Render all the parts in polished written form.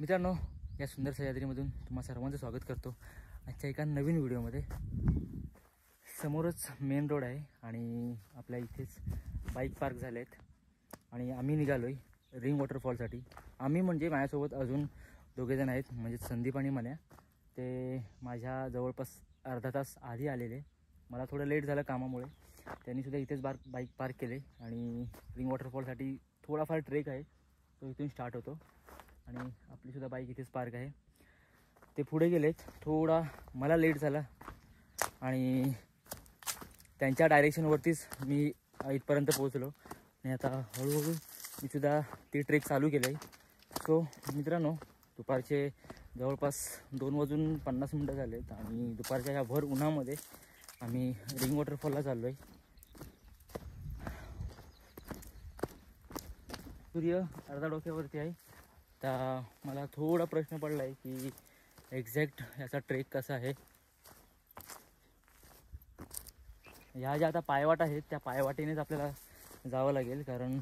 मित्रांनो, या सुंदर सह्याद्रीमधून तुम्हा सर्वांचं स्वागत करतो आजच्या एका नवीन व्हिडिओमध्ये। समोरच मेन रोड आहे आणि आपल्या इथेच बाईक पार्क झाले आहेत आणि आम्ही निघालो आहे रिंग वॉटरफॉलसाठी। आम्ही म्हणजे माझ्यासोबत अजून दोघेजण आहेत, म्हणजे संदीप आणि मन्या। ते माझ्या जवळपास अर्धा तास आधी आलेले। मला थोडं लेट झालं कामामुळे, त्यांनीसुद्धा इथेच बाईक पार्क केले आणि रिंग वॉटरफॉलसाठी थोडाफार ट्रेक आहे तो इथून स्टार्ट होतो आणि आपलीसुद्धा बाईक इथेच पार्क आहे। ते पुढे गेलेत, थोडा मला लेट झाला आणि त्यांच्या डायरेक्शनवरतीच मी इथपर्यंत पोहोचलो आणि आता हळूहळू मी सुद्धा ती ट्रेक चालू केलं आहे। सो मित्रांनो, दुपारचे जवळपास 2:50 झालेत आणि दुपारच्या ह्या भर उन्हामध्ये आम्ही रिंग वॉटरफॉलला चाललो आहे। सूर्य अर्धा डोक्यावरती आहे। तर मला थोडा प्रश्न पडला आहे की एक्झॅक्ट याचा ट्रेक कसा आहे। ह्या ज्या आता पायवाट आहेत त्या पायवाटेनेच आपल्याला जावं लागेल, कारण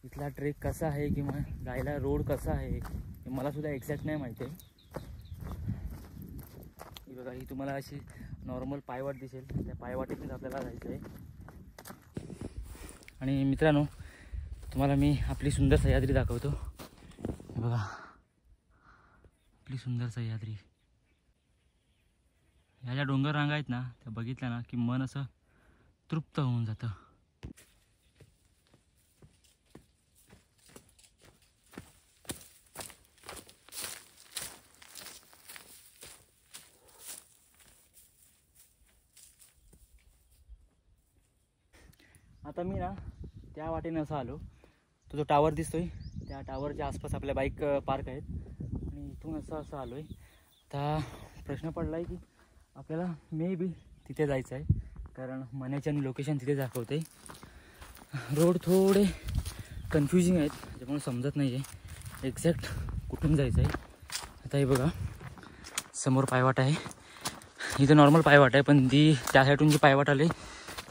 इथला ट्रेक कसा आहे किंवा जायला रोड कसा आहे हे मलासुद्धा एक्झॅक्ट नाही माहिती आहे। ही बघा, ही तुम्हाला अशी नॉर्मल पायवाट दिसेल, त्या पायवाटेनेच आपल्याला जायचं आहे। आणि मित्रांनो, तुम्हाला मी आपली सुंदर सह्याद्री दाखवतो। बघा, आपली सुंदर सह्याद्री। ह्या ज्या डोंगर रांगा आहेत ना, त्या बघितल्या ना की मन असं तृप्त होऊन जातं। आता मी ना त्या वाटेने असं आलो, तो जो टावर दिसतोय त्या टावरच्या आसपास आपल्या बाईक पार्क आहेत आणि इथून असं आलो आहे। आता प्रश्न पडला आहे की आपल्याला मे बी तिथे जायचं आहे, कारण मन्याच्या आणि लोकेशन तिथे दाखवते। रोड थोडे कन्फ्युजिंग आहेत, त्याच्यामुळे समजत नाही आहे एक्झॅक्ट कुठून जायचं आहे। आता हे बघा, समोर पायवाट आहे। इथं नॉर्मल पायवाट आहे, पण ती त्या साईडून जी पायवाट आली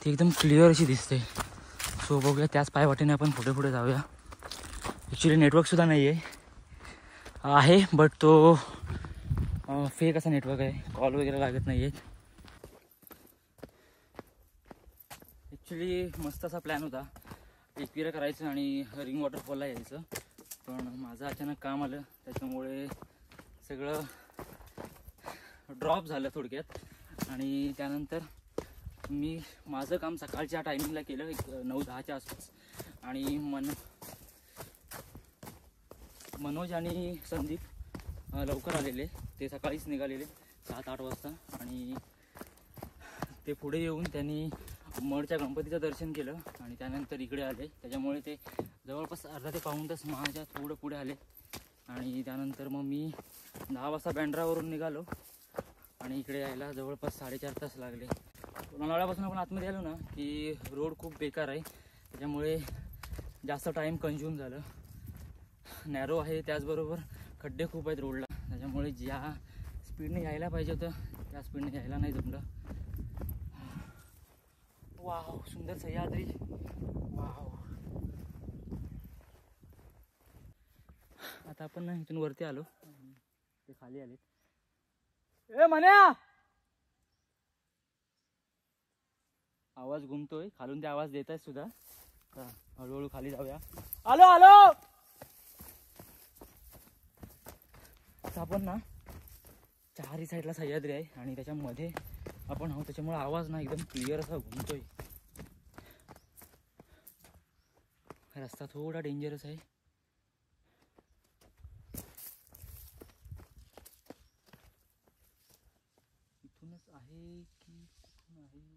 ती एकदम क्लिअर अशी दिसते। सो बघूया, त्याच पायवाटेने आपण पुढे जाऊया। ॲक्च्युली नेटवर्कसुद्धा नाही आहे बट तो फेक असा नेटवर्क आहे, कॉल वगैरे लागत नाही आहेत। ॲक्च्युली मस्त असा प्लॅन होता एकविरा करायचं आणि रिंग वॉटरफॉलला यायचं, पण माझं अचानक काम आलं त्याच्यामुळे सगळं ड्रॉप झालं थोडक्यात। आणि त्यानंतर मी माझं काम सकाळच्या टायमिंगला केलं, 9-10च्या आसपास। आणि मनोज आणि संदीप लवकर आलेले, ते सकाळीच निघालेले 7-8 वाजता आणि ते पुढे येऊन त्यांनी मडच्या गणपतीचं दर्शन केलं आणि त्यानंतर इकडे आले। त्याच्यामुळे ते जवळपास अर्धा ते पाऊण तास माझ्या थोडं पुढे आले आणि त्यानंतर मग मी 10 वाजता बँड्रावरून निघालो आणि इकडे यायला जवळपास 4.5 तास लागले। लोणावळ्यापासून आपण आतमध्ये आलो ना की रोड खूप बेकार आहे, त्याच्यामुळे जास्त टाईम कंझ्युम झालं। नॅरो आहे, त्याचबरोबर खड्डे खूप आहेत रोडला, त्याच्यामुळे ज्या स्पीडने यायला पाहिजे होतं त्या स्पीडने यायला नाही जमलं। वाव, सुंदर सह्याद्री, वाव। आता आपण ना इथून वरती आलो, ते खाली आले। ए मन्या, आवाज घुमतोय खालून, ते आवाज देत आहेत सुद्धा। हळूहळू खाली जाऊया। आलो आलो। आपण ना चारही साईडला सह्याद्री आहे आणि त्याच्यामध्ये आपण आहोत, त्याच्यामुळे आवाज ना एकदम क्लिअर असा घुमतोय। रस्ता थोडा डेंजरस आहे। इथूनच आहे की कुठून आहे?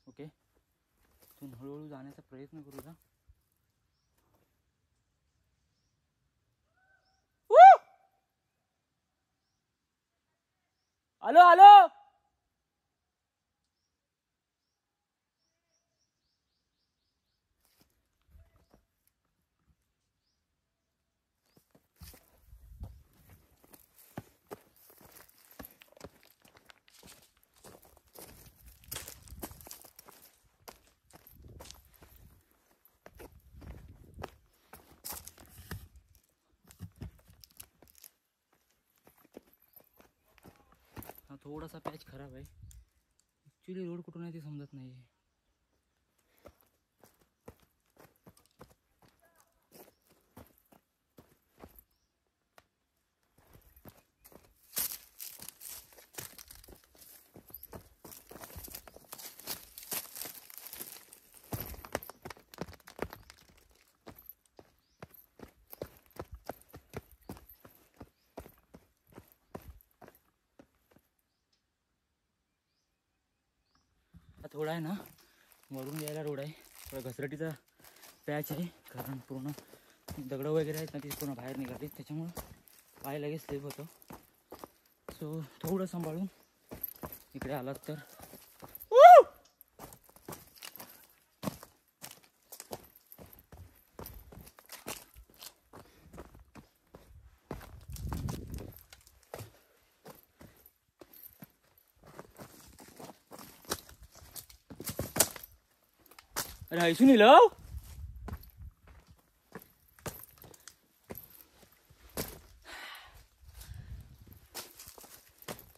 ओके, इथून हळूहळू जाण्याचा प्रयत्न करूया। आलो आलो। थोडासा पॅच खराब आहे. ॲक्च्युली रोड कुठून आहे ते समजत नाही आहे. थोडा आहे ना वरून यायला रोड आहे, थोडा घसरटीचा पॅच आहे, कारण पूर्ण दगडं वगैरे आहेत ना ती पूर्ण बाहेर निघाली, त्याच्यामुळं पाय लगेच स्लिप होतो. सो थोडं सांभाळून इकडे आलात तर. अरे ऐसून येईल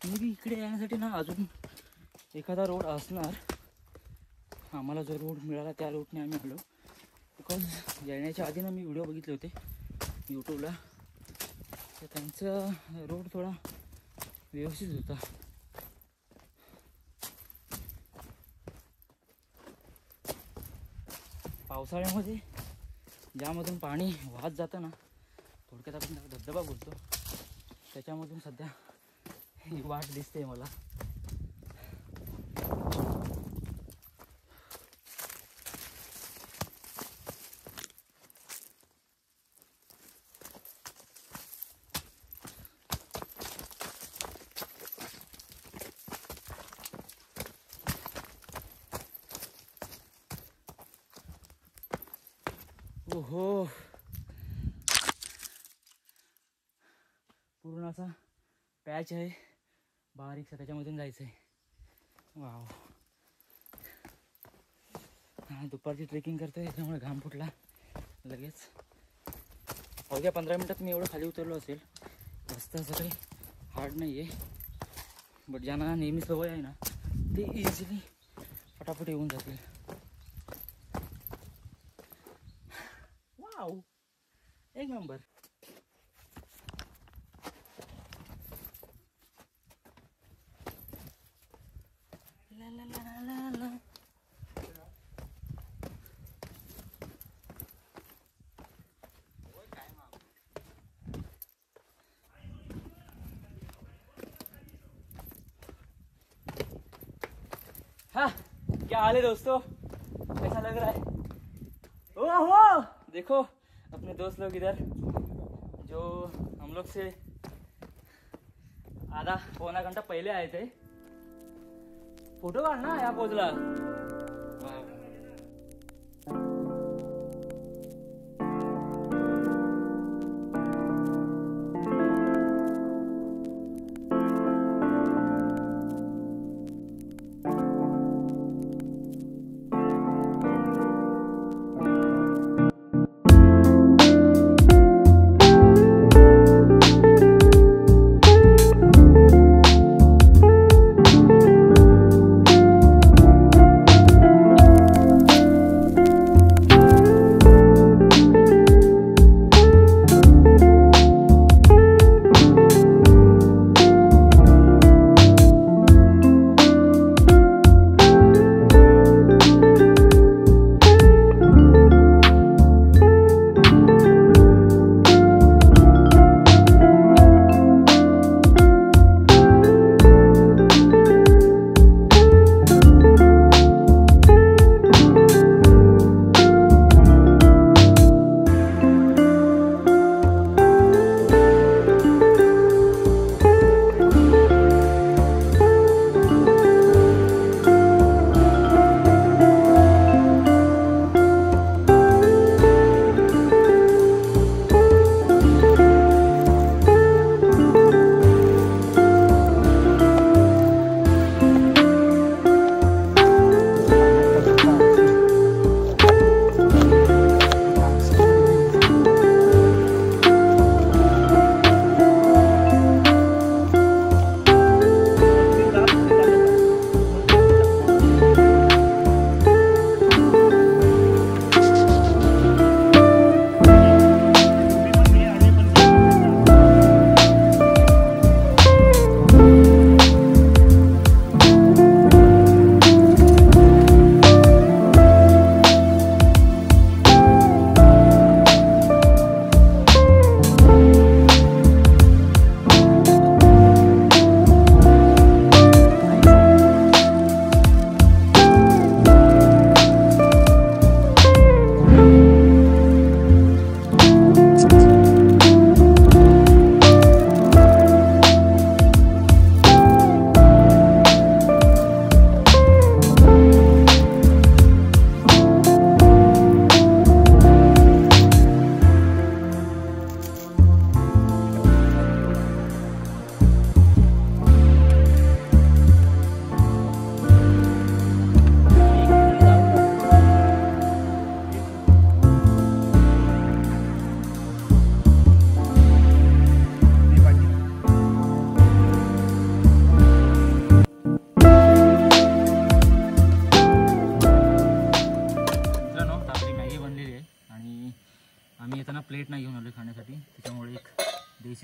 मी बी इकडे येण्यासाठी ना अजून एखादा रोड असणार. आम्हाला जो रोड मिळाला त्या रोडने आम्ही आलो. बिकॉज येण्याच्या आधी ना मी व्हिडिओ बघितले होते यूट्यूबला, तर त्यांचा रोड थोडा व्यवस्थित होता. पावसाळ्यामध्ये ज्यामधून पाणी वाहत जातं ना, थोडक्यात आपण त्याला धबधबा बोलतो, त्याच्यामधून सध्या ही वाट दिसते मला. ओहो, पूर्ण असा पॅच आहे बारीकसा, त्याच्यामधून जायचं आहे. वाव, हां दुपारची ट्रेकिंग करतोय त्याच्यामुळे घाम फुटला लगेच. अवघ्या 15 मिनटात मी एवढं खाली उतरलो असेल. जास्त असं काही हार्ड नाही आहे, बट ज्यांना नेहमी सवय आहे ना ते इझिली फटाफट येऊन जातील. वाव, एक नंबर. ला ला ला ला ला. हाँ, क्या हाल है दोस्तों, कैसा लग रहा है? ओहो, देखो अपने दोस्त लोग इधर जो हम लोग से आधा पौना घंटा पहले आए थे. फोटो काढना या पोजला.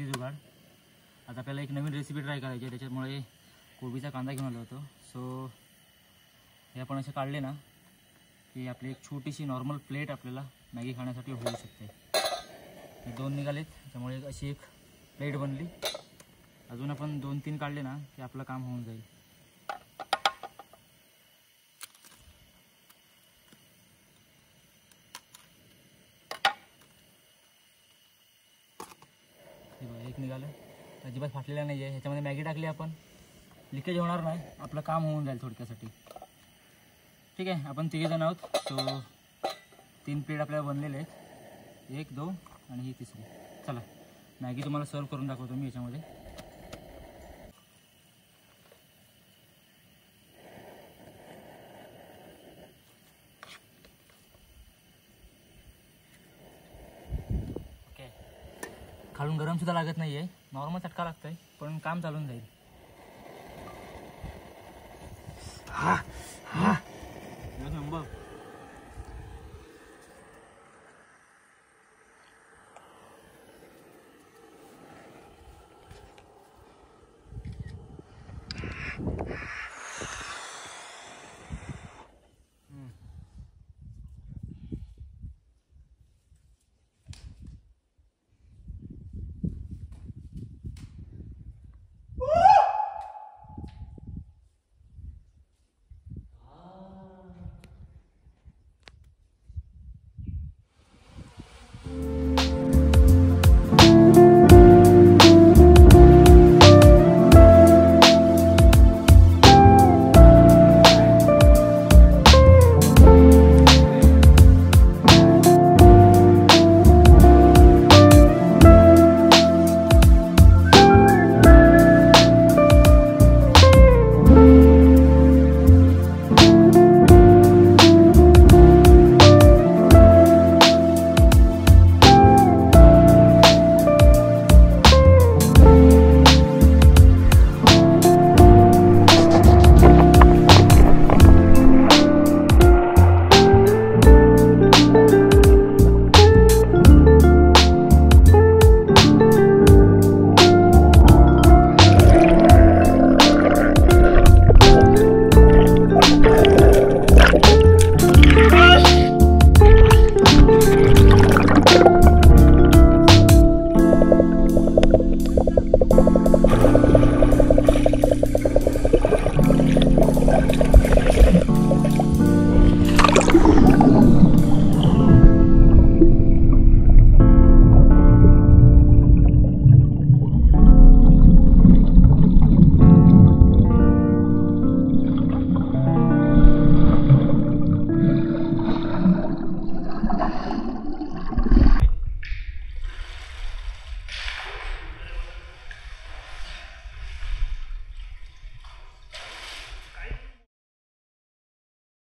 देसी जुगाड. आता आपल्याला एक नवीन रेसिपी ट्राय करायची आहे, त्याच्यामुळे कोबीचा कांदा घेऊन आलो होतो. सो हे आपण असे काढले ना की आपली एक छोटीशी नॉर्मल प्लेट आपल्याला मॅगी खाण्यासाठी होऊ शकते. हे 2 निघालेत, त्यामुळे अशी एक प्लेट बनली. अजून आपण 2-3 काढले ना की आपलं काम होऊन जाईल. हे बघा, एक निघालं, अजिबात फाटलेला नाही आहे. ह्याच्यामध्ये मॅगी टाकली आपण, लिकेज होणार नाही, आपलं काम होऊन जाईल थोडक्यासाठी. ठीक आहे, आपण 3 जण आहोत. सो 3 प्लेट आपल्याला बनलेले आहेत, 1, 2 आणि ही तिसरी. चला मॅगी तुम्हाला सर्व करून दाखवतो मी याच्यामध्ये. ओके, खालून गरमसुद्धा लागत नाही आहे, नॉर्मल चटका लागतो आहे, पण काम चालून जाईल. हा हा नंबर.